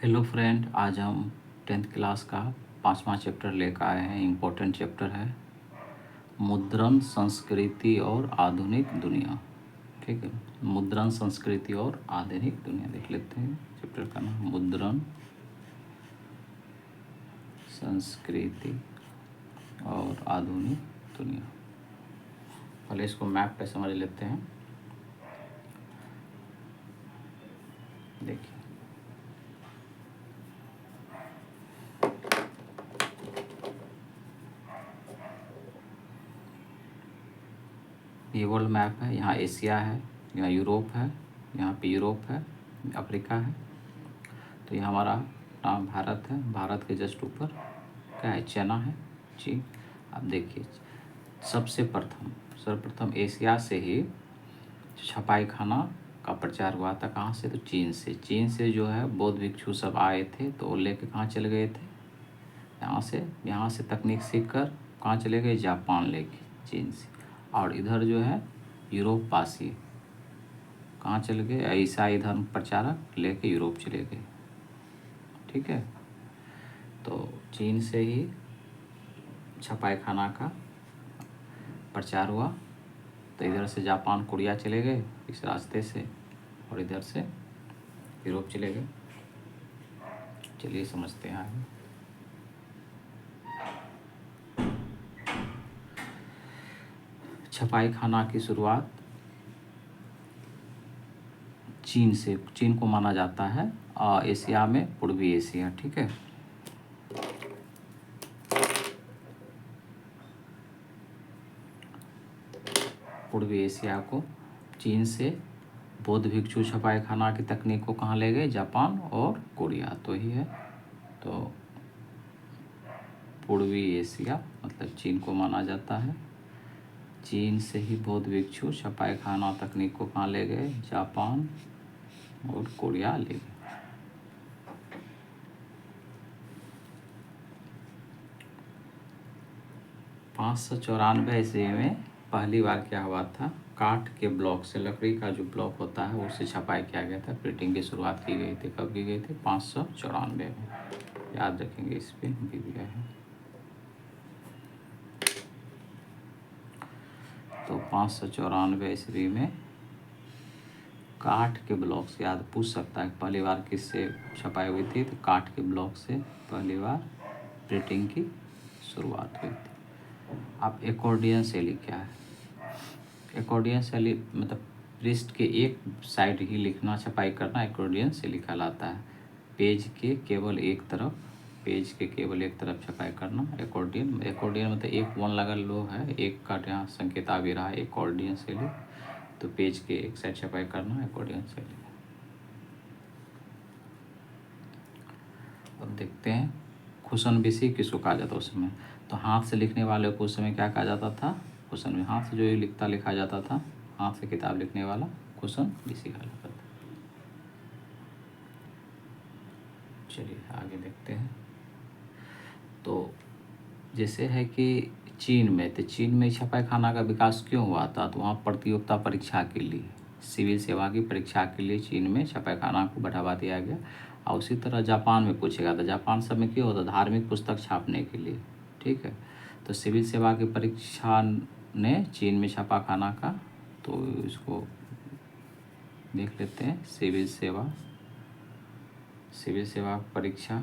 Hello friend, आज हम 10th class का 5वां चैप्टर लेकर आए हैं। इम्पोर्टेंट चैप्टर है मुद्रण संस्कृति और आधुनिक दुनिया। ठीक है, मुद्रण संस्कृति और आधुनिक दुनिया देख लेते हैं। चैप्टर का नाम मुद्रण संस्कृति और आधुनिक दुनिया। पहले इसको मैप पे समझ लेते हैं। देखिए, ये वर्ल्ड मैप है। यहाँ एशिया है, यहाँ यूरोप है, यहाँ पे यूरोप है, अफ्रीका है। तो ये हमारा नाम भारत है। भारत के जस्ट ऊपर क्या है? चाइना है, चीन। अब देखिए, सर्वप्रथम एशिया से ही छपाई खाना का प्रचार हुआ था। कहाँ से? तो चीन से। चीन से जो है बौद्ध भिक्षु सब आए थे, तो वो लेके कहाँ चले गए थे? यहाँ से तकनीक सीख कर कहाँ चले गए? जापान लेके, चीन से। और इधर जो है यूरोप वासी कहाँ चले गए? ईसाई धर्म प्रचारक लेके यूरोप चले गए। ठीक है, तो चीन से ही छपाई खाना का प्रचार हुआ। तो इधर से जापान कोरिया चले गए इस रास्ते से, और इधर से यूरोप चले गए। चलिए समझते हैं आगे। छपाई खाना की शुरुआत चीन से। चीन को माना जाता है एशिया में पूर्वी एशिया। ठीक है, पूर्वी एशिया को चीन से बौद्ध भिक्षु छपाई खाना की तकनीक को कहाँ ले गए? जापान और कोरिया। तो ही है, तो पूर्वी एशिया मतलब चीन को माना जाता है। चीन से ही बौद्ध भिक्षु छपाई खाना तकनीक को कहाँ ले गए? जापान और कोरिया ले गए। पाँच सौ 594 ईस्वी में पहली बार क्या हुआ था? काठ के ब्लॉक से, लकड़ी का जो ब्लॉक होता है उससे छपाई किया गया था। प्रिंटिंग की शुरुआत की गई थी। कब की गई थी? 594 में। याद रखेंगे, इस पे भी दिया है। तो 594 ईस्वी में काठ के ब्लॉक से, याद पूछ सकता है पहली बार किससे छपाई हुई थी? तो काठ के ब्लॉक से पहली बार प्रिंटिंग की शुरुआत हुई थी। अब एकॉर्डियन शैली क्या है? एकॉर्डियन शैली मतलब पृष्ठ के एक साइड ही लिखना, छपाई करना एकॉर्डियन शैली कहलाता है। पेज के केवल एक तरफ छपाई करना एकॉर्डियन मतलब एक वन लगा लो है, एक का यहाँ संकेत आ भी रहा है, एकॉर्डियन शैली। तो पेज के एक साइड छपाई करना एकॉर्डियन शैली। अब देखते हैं खुशनबीसी किसको कहा जाता है उस समय। तो हाथ से लिखने वाले को उस समय क्या कहा जाता था? खुशन। हाथ से जो लिखा जाता था, हाथ से किताब लिखने वाला खुशनबीसी कहा जाता था। चलिए आगे देखते हैं। तो जैसे है कि चीन में छपाई खाना का विकास क्यों हुआ था? तो वहाँ प्रतियोगिता परीक्षा के लिए, सिविल सेवा की परीक्षा के लिए चीन में छपाई खाना को बढ़ावा दिया गया। और उसी तरह जापान में पूछेगा था। जापान सब में क्यों होता? धार्मिक पुस्तक छापने के लिए। ठीक है, तो सिविल सेवा की परीक्षा ने चीन में छपा खाना का, तो इसको देख लेते हैं। सिविल सेवा परीक्षा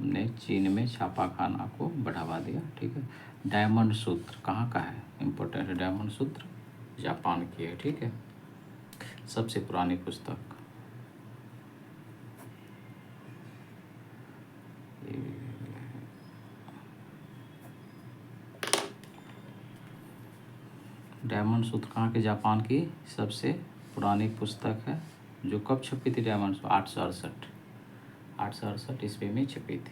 ने चीन में छापा खाना को बढ़ावा दिया। ठीक है, डायमंड सूत्र कहाँ का है? इम्पोर्टेंट है। डायमंड सूत्र जापान की है। ठीक है, सबसे पुरानी पुस्तक। डायमंड सूत्र कहाँ के? जापान की सबसे पुरानी पुस्तक है, जो कब छपी थी? डायमंड सूत्र 868 ईस्वी में छपी थी।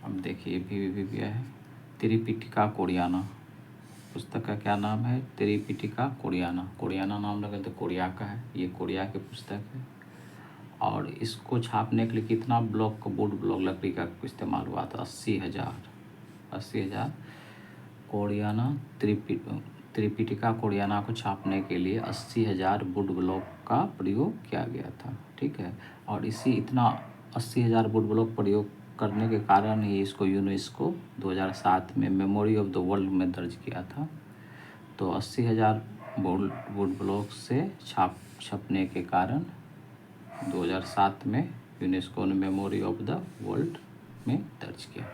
अब देखिए भी है त्रिपिटिका कोरियाना। पुस्तक का क्या नाम है? त्रिपिटिका कोरियाना। कोरियाना नाम लगा तो कोरिया का है, ये कोरिया की पुस्तक है। और इसको छापने के लिए कितना ब्लॉक का वुड ब्लॉक लकड़ी का इस्तेमाल हुआ था? 80,000 कोरियाना त्रिपिटिका कोरियाना को छापने के लिए 80,000 वुड ब्लॉक का प्रयोग किया गया था। ठीक है, और इसी इतना 80,000 वुड ब्लॉक प्रयोग करने के कारण ही इसको यूनेस्को 2007 में मेमोरी ऑफ द वर्ल्ड में दर्ज किया था। तो 80,000 वुड ब्लॉक से छपने के कारण 2007 में यूनेस्को ने मेमोरी ऑफ द वर्ल्ड में दर्ज किया।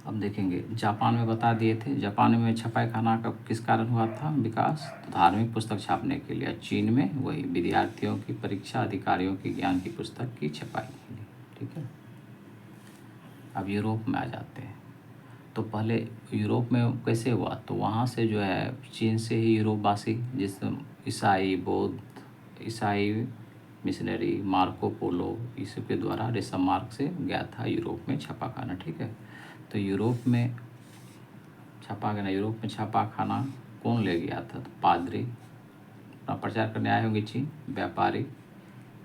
अब देखेंगे, जापान में बता दिए थे, जापान में छपाई खाना का किस कारण हुआ था विकास? तो धार्मिक पुस्तक छापने के लिए। चीन में वही विद्यार्थियों की परीक्षा, अधिकारियों की ज्ञान की पुस्तक की छपाई के लिए। ठीक है, अब यूरोप में आ जाते हैं। तो पहले यूरोप में कैसे हुआ? तो वहाँ से जो है चीन से ही यूरोपवासी, जिस ईसाई, बौद्ध, ईसाई मिशनरी मार्को पोलो इसके द्वारा रेशम मार्ग से गया था यूरोप में छपा खाना। ठीक है, तो यूरोप में छपा खाना, यूरोप में छपा खाना कौन ले गया था? तो पादरी अपना प्रचार करने आए होंगे चीन, व्यापारी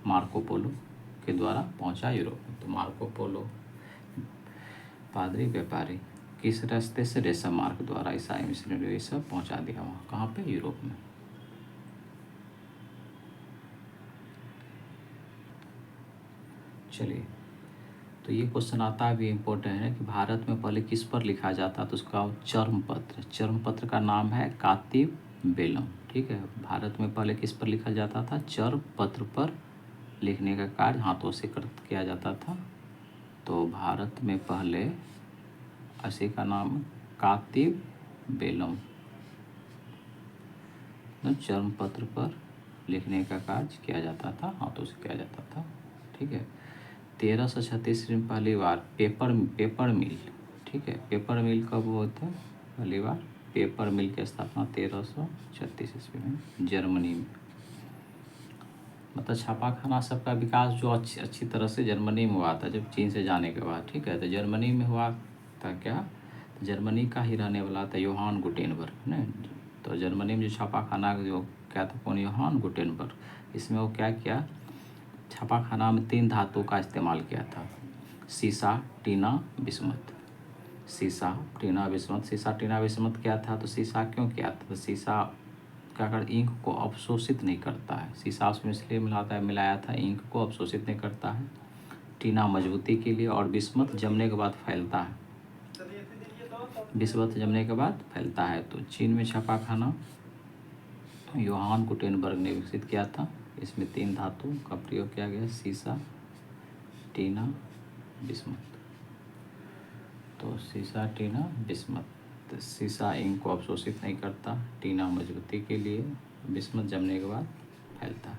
मार्को पोलो के द्वारा पहुंचा यूरोप में। तो मार्को पोलो, पादरी, व्यापारी किस रास्ते से? रेशम मार्ग द्वारा ईसाई मिशनरी ये सब पहुंचा दिया वहाँ। कहाँ पे? यूरोप में। चलिए, तो ये क्वेश्चन आता भी इम्पोर्टेंट है कि भारत में पहले किस पर लिखा जाता? तो उसका चर्म पत्र, चर्म पत्र का नाम है कातिब बेलम। ठीक है, भारत में पहले किस पर लिखा जाता था? चर्म पत्र पर लिखने का कार्य हाथों से किया जाता था। तो भारत में पहले ऐसे का नाम कातिब बेलम, चर्म पत्र पर लिखने का कार्य किया जाता था, हाथों से किया जाता था। ठीक है, 1336 में पहली बार पेपर मिल। ठीक है, पेपर मिल कब हुआ था? पहली बार पेपर मिल की स्थापना 1336 ईस्वी में जर्मनी में। मतलब छापाखाना सबका विकास जो अच्छी तरह से जर्मनी में हुआ था, जब चीन से जाने के बाद। ठीक है, तो जर्मनी में हुआ था क्या? जर्मनी का ही रहने वाला था योहान गुटेनबर्ग ने। तो जर्मनी में जो छापाखाना जो क्या था, कौन? योहान गुटेनबर्ग। इसमें वो क्या किया? छापाखाना में 3 धातु का इस्तेमाल किया था, सीसा, टीना, बिस्मथ। सीसा, टीना, बिस्मथ। सीसा, टीना, बिस्मथ क्या था? तो सीसा क्यों किया था? तो सीसा क्या कर, इंक को अवशोषित नहीं करता है। सीसा उसमें इसलिए मिलाया था, इंक को अवशोषित नहीं करता है। टीना मजबूती के लिए, और बिस्मथ जमने के बाद फैलता है। बिस्मथ जमने के बाद फैलता है। तो चीन में छापाखाना योहान गुटेनबर्ग ने विकसित किया था। इसमें 3 धातु का प्रयोग किया गया, सीसा, टीना, बिस्मथ। तो सीसा, टीना, बिस्मथ। सीसा इंक को अवशोषित नहीं करता, टीना मजबूती के लिए, बिस्मथ जमने के बाद फैलता है।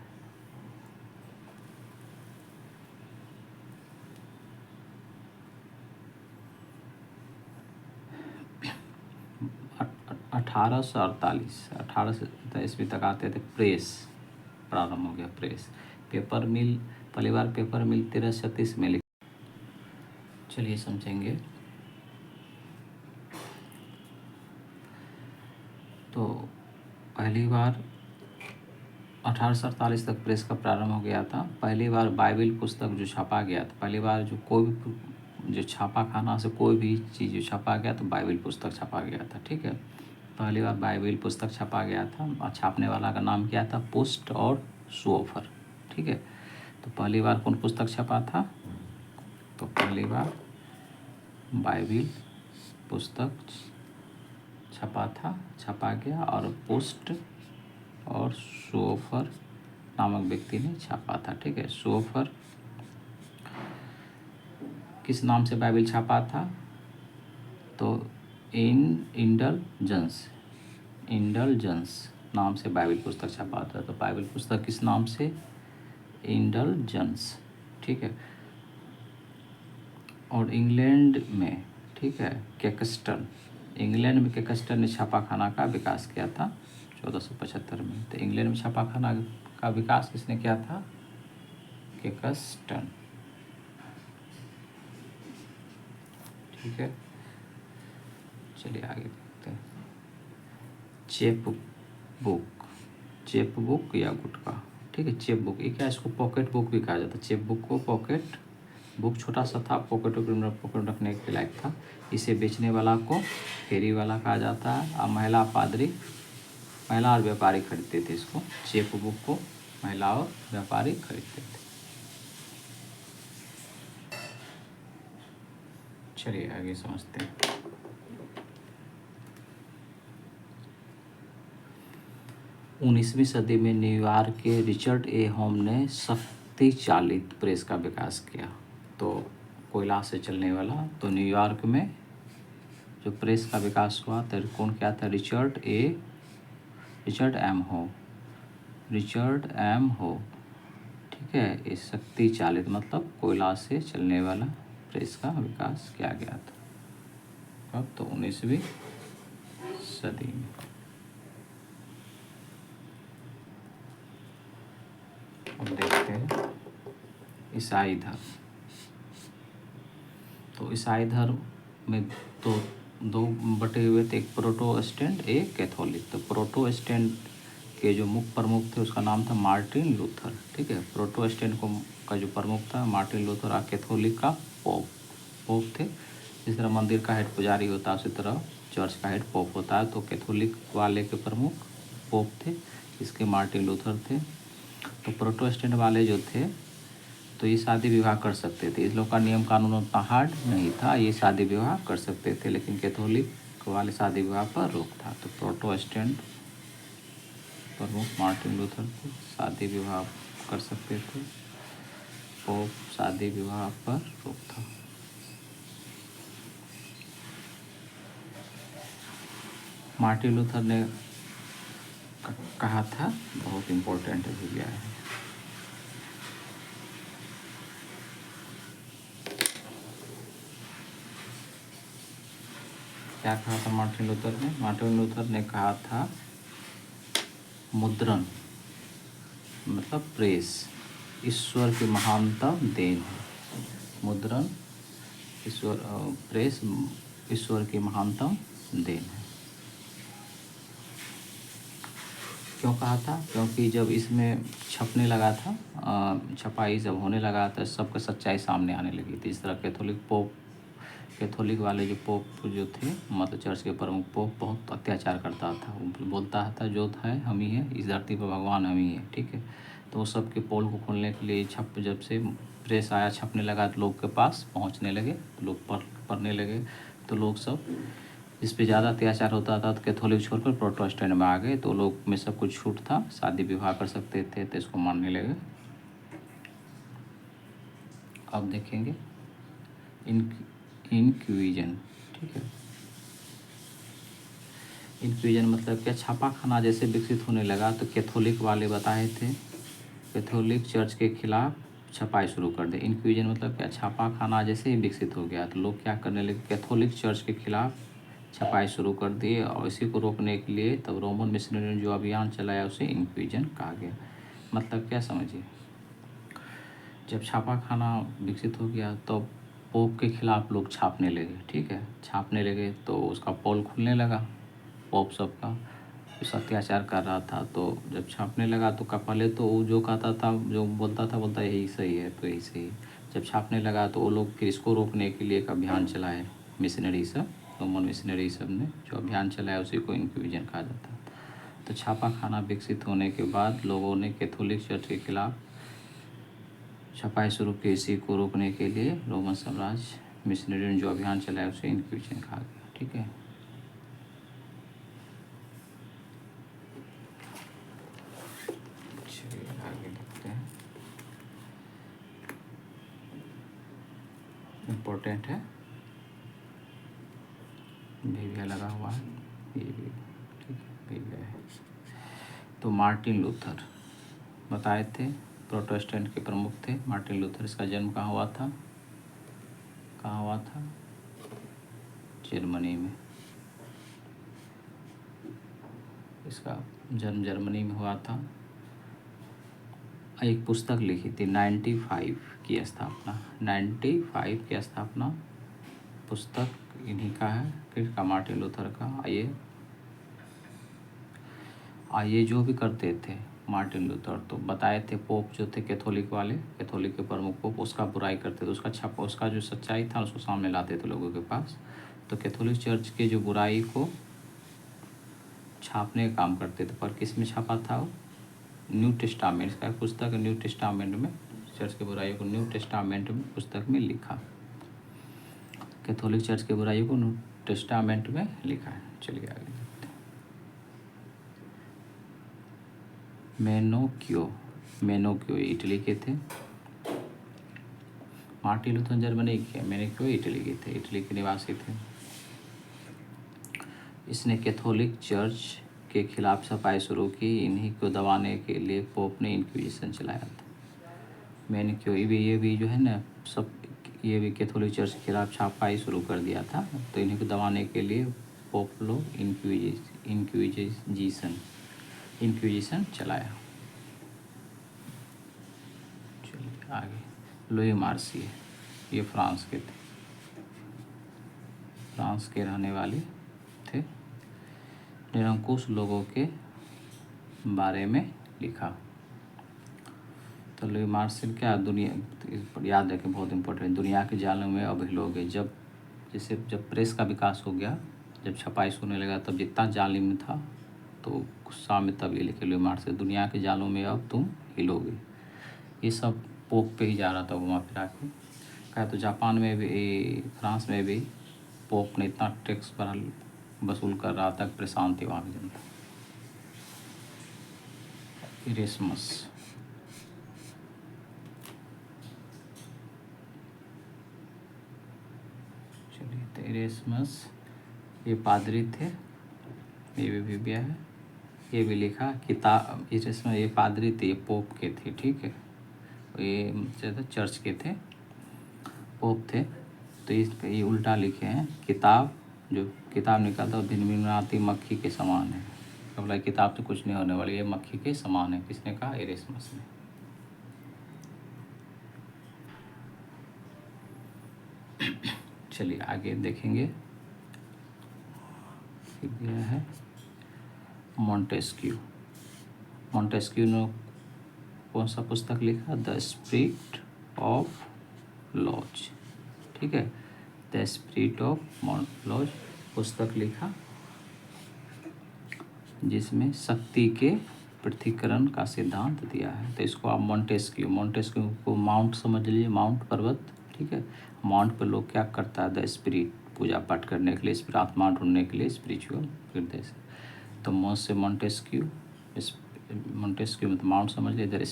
अठारह सौ 18 ईस्वी तक आते थे, प्रेस प्रारंभ हो गया। प्रेस, पेपर मिल, पहली बार पेपर मिल 1336 में। चलिए समझेंगे। तो पहली बार 1848 तक प्रेस का प्रारंभ हो गया था। पहली बार बाइबिल पुस्तक जो छापा गया था, पहली बार जो कोई भी जो छापाखाना से कोई भी चीज़ जो छापा गया तो बाइबिल पुस्तक छापा गया था। ठीक है, पहली बार बाइबिल पुस्तक छापा गया था, और छापने वाला का नाम क्या था? पोस्ट और शोफर। ठीक है, तो पहली बार कौन पुस्तक छपा था? तो पहली बार बाइबिल पुस्तक छपा गया, और पोस्ट और शोफर नामक व्यक्ति ने छापा था। ठीक है, शोफर किस नाम से बाइबिल छापा था? तो इंडलजेंस नाम से बाइबिल पुस्तक छपा था। तो बाइबिल पुस्तक किस नाम से? इंडलजेंस। ठीक है, और इंग्लैंड में, ठीक है, कैक्सटन, इंग्लैंड में कैक्सटन ने छापाखाना का विकास किया था 1475 में। तो इंग्लैंड में छापाखाना का विकास किसने किया था? कैक्सटन। ठीक है, चलिए आगे देखते हैं। चेप बुक, चेप बुक या गुटका, ठीक है। चेप बुक ये क्या, इसको पॉकेट बुक भी कहा जाता है। चेप बुक को पॉकेट बुक छोटा सा था, पॉकेट रखने के लायक था। इसे बेचने वाला को फेरी वाला कहा जाता है। और महिला पादरी, महिला और व्यापारी खरीदते थे इसको। चेप बुक को महिला और व्यापारी खरीदते थे। चलिए आगे समझते हैं। 19वीं सदी में न्यूयॉर्क के रिचर्ड ए होम ने शक्ति चालित प्रेस का विकास किया। तो कोयला से चलने वाला, तो न्यूयॉर्क में जो प्रेस का विकास हुआ तो कौन क्या था, रिचर्ड एम हो, ठीक है। इस शक्ति चालित मतलब कोयला से चलने वाला प्रेस का विकास किया गया था। अब तो 19वीं सदी में। अब देखते हैं ईसाई धर्म। तो ईसाई धर्म में तो दो बटे हुए थे, एक प्रोटेस्टेंट एक कैथोलिक। तो प्रोटेस्टेंट के जो मुख्य प्रमुख थे उसका नाम था मार्टिन लूथर, ठीक है। प्रोटेस्टेंट का जो प्रमुख था मार्टिन लूथर, और कैथोलिक का पोप थे। जिस तरह मंदिर का हेड पुजारी होता है उसी तरह चर्च का हेड पोप होता है। तो कैथोलिक वाले के प्रमुख पोप थे, इसके मार्टिन लूथर थे। तो प्रोटेस्टेंट वाले जो थे तो ये शादी विवाह कर सकते थे। इस लोग का नियम कानून उतना हार्ड नहीं था, ये शादी विवाह कर सकते थे। लेकिन कैथोलिक वाले शादी विवाह पर रोक था। तो प्रोटेस्टेंट प्रमुख मार्टिन लूथर थे, शादी विवाह कर सकते थे। पोप शादी विवाह पर रोक था। मार्टिन लूथर ने कहा था, बहुत इम्पोर्टेंट है, भूल गया है। क्या कहा था मार्टिन लूथर ने? मार्टिन लूथर ने कहा था मुद्रण मतलब प्रेस ईश्वर की महानतम देन है। मुद्रण प्रेस ईश्वर की महानतम देन है। क्यों कहा था? क्योंकि जब इसमें छपने लगा था, छपाई जब होने लगा था, सबका सच्चाई सामने आने लगी थी। इस तरह कैथोलिक वाले जो पोप जो थे, मतलब चर्च के प्रमुख पोप, बहुत अत्याचार करता था। वो बोलता था जो है हम ही है, इस धरती पर भगवान हम ही है, ठीक है। तो वो सब के पोल को खोलने के लिए जब से प्रेस आया, छपने लगा, तो लोग के पास पहुंचने लगे, तो लोग पढ़ने लगे। तो लोग सब इस पे ज़्यादा अत्याचार होता था, तो कैथोलिक छोड़कर प्रोटेस्टेंट में आ गए। तो लोग में सब कुछ छूट था, शादी विवाह कर सकते थे, तो इसको मानने लगे। अब देखेंगे इनक्विजन, ठीक है। इनक्विजन मतलब क्या, छापा खाना जैसे विकसित होने लगा तो कैथोलिक वाले बताए थे, कैथोलिक चर्च के खिलाफ छपाई शुरू कर दे। इनक्विजन मतलब क्या, छापा खाना जैसे ही विकसित हो गया तो लोग क्या करने लगे, कैथोलिक चर्च के खिलाफ छपाई शुरू कर दिए। और इसी को रोकने के लिए तब रोमन मिशनरी ने जो अभियान चलाया उसे इनक्विजन कहा गया। मतलब क्या समझिए, जब छापा खाना विकसित हो गया तो पोप के खिलाफ लोग छापने लगे, ठीक है। छापने लगे तो उसका पोल खुलने लगा, पोप सबका उस अत्याचार कर रहा था। तो जब छापने लगा तो पहले तो वो जो कहता था, जो बोलता यही सही है, तो यही सही है। जब छापने लगा तो वो लोग फिर इसको रोकने के लिए एक अभियान चलाए, मिशनरी सब, रोमन मिशनरी सब ने जो अभियान चलाया उसी को इनक्विजन कहा जाता है। तो छापा खाना विकसित होने के बाद लोगों ने कैथोलिक चर्च के खिलाफ छपाई शुरू की। इसी को रोकने के लिए रोमन साम्राज्य मिशनरी ने जो अभियान चलाया उसे इनक्विजन कहा गया, ठीक है। आगे देखते हैं, इम्पोर्टेंट है, भी लगा हुआ है ये भी, ठीक है, भी है। तो मार्टिन लूथर बताए थे, प्रोटेस्टेंट के प्रमुख थे मार्टिन लूथर। इसका जन्म कहाँ हुआ था? जर्मनी में। इसका जन्म जर्मनी में हुआ था। एक पुस्तक लिखी थी 95 की स्थापना, 95 की स्थापना पुस्तक इन्हीं का है, किसका? मार्टिन लूथर का। आइए ये जो भी करते थे मार्टिन लूथर, तो बताए थे पोप जो थे कैथोलिक वाले, कैथोलिक के प्रमुख पोप, उसका बुराई करते थे, उसका जो सच्चाई था उसको सामने लाते थे लोगों के पास। तो कैथोलिक चर्च के जो बुराई को छापने का काम करते थे, पर किस में छापा था वो? न्यू टेस्टामेंट, इसका पुस्तक न्यू टेस्टामेंट में, चर्च की बुराई को न्यू टेस्टामेंट में पुस्तक में लिखा, कैथोलिक चर्च की बुराई को न्यू टेस्टामेंट में लिखा है। चलिए आगे देखते हैं। मेनोक्यो इटली के थे। मार्टिन लूथर जर्मनी के, मेनोक्यो इटली के थे, इटली के निवासी थे। इसने कैथोलिक चर्च के खिलाफ सफाई शुरू की। इन्हीं को दबाने के लिए पोप ने इंक्विजिशन चलाया था। मेनोक्यो ये भी जो है ना, सब ये भी कैथोलिक चर्च के खिलाफ छापाई शुरू कर दिया था। तो इन्हीं को दबाने के लिए पोप लोग इंक्विजिशन चलाया। चलिए आगे। लुई मार्सिये, ये फ्रांस के थे, फ्रांस के रहने वाले थे। निरंकुश लोगों के बारे में लिखा। तो लुई मार्सिये क्या, दुनिया याद रखें, बहुत इंपॉर्टेंट, दुनिया के जालों में अभी लोग हैं। जब प्रेस का विकास हो गया, जब छपाई होने लगा, तब जितना जालिम था, तो गुस्सा में तब ये लिखे लुई मार्सिये, दुनिया के जालों में अब तुम हिलोगे। ये सब पोप पे ही जा रहा था घुमा फिरा के। कहा तो जापान में भी, फ्रांस में भी पोप ने इतना टैक्स वसूल कर रहा था, परेशान थी वहाँ की जनता। इरेस्मस, चलिए, तो इरेस्मस ये पादरी थे, ये भी गया है, ये भी लिखा किताब। इरेस्मस ये पादरी थे, ये पोप के थे, ठीक है, ये चर्च के थे, पोप थे। तो इस पे ये उल्टा लिखे हैं, किताब, जो किताब निकालता है भिनभिनाती मक्खी के समान है। बोला किताब तो कुछ नहीं होने वाली, ये मक्खी के समान है। किसने कहा? इरेस्मस ने। चलिए आगे देखेंगे। यह है मॉन्टेस्क्यू। मॉन्टेस्क्यू ने कौन सा पुस्तक लिखा? द स्पिरिट ऑफ लॉज, ठीक है, द स्पिरिट ऑफ लॉज पुस्तक लिखा, जिसमें शक्ति के पृथक्करण का सिद्धांत दिया है। तो इसको आप मॉन्टेस्क्यू को माउंट समझ लीजिए, माउंट पर्वत, ठीक है। माउंट पर लोग क्या करता है? द स्पिरिट, पूजा पाठ करने के लिए, स्पिरिट आत्मा ढूंढने के लिए, स्पिरिचुअल हृदय से। तो मॉन्टेस्क्यू मतलब माउंट समझ लीजिए, द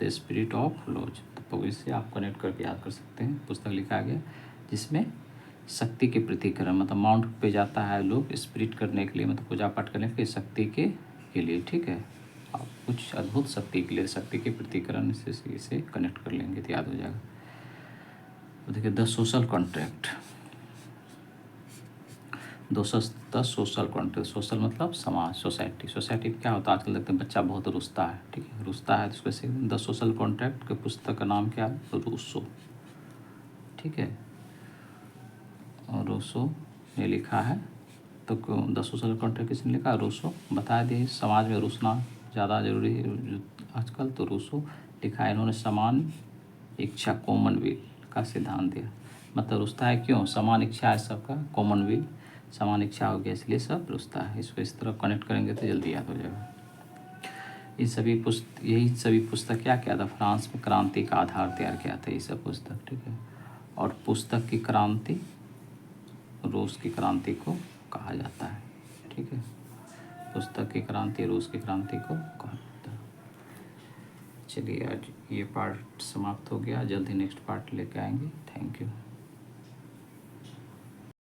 स्पिरिट ऑफ लॉज। तो इससे आप कनेक्ट करके याद कर सकते हैं। पुस्तक लिखा गया जिसमें शक्ति के प्रतिकरण, मतलब माउंट पे जाता है लोग स्पिरिट करने के लिए, मतलब पूजा पाठ करने के लिए, शक्ति के लिए, ठीक है। आप कुछ अद्भुत शक्ति के लिए, शक्ति के प्रतिकरण से इसे कनेक्ट कर लेंगे तो याद हो जाएगा। तो देखिए, the social contract, the social contract, social मतलब समाज, सोसाइटी में क्या होता है आजकल देखते हैं, बच्चा बहुत रुस्ता है, ठीक है, रुस्ता है, तो उसको से द सोशल कॉन्ट्रैक्ट के पुस्तक का नाम क्या है? रूसो, ठीक है, रूसो ने लिखा है। तो द सोशल कॉन्ट्रैक्ट किसने लिखा? रूसो। बता दिए समाज में रुसना ज़्यादा जरूरी है आजकल, तो रूसो लिखा है। इन्होंने समान इच्छा, कॉमन विल का सिद्धांत दिया। मतलब रुसता है क्यों? समान इच्छा है सबका, कॉमन विल, समान इच्छा हो गया, इसलिए सब रुसता है। इसको इस तरह कनेक्ट करेंगे तो जल्दी याद हो जाएगा। यही सभी पुस्तक क्या किया था? फ्रांस में क्रांति का आधार तैयार किया था ये सब पुस्तक, ठीक है। और पुस्तक की क्रांति, रूस की क्रांति को कहा जाता है, ठीक है। पुस्तक की क्रांति, रूस की क्रांति को कहा जाता है। चलिए आज ये पार्ट समाप्त हो गया, जल्द ही नेक्स्ट पार्ट लेके आएंगे। Thank you.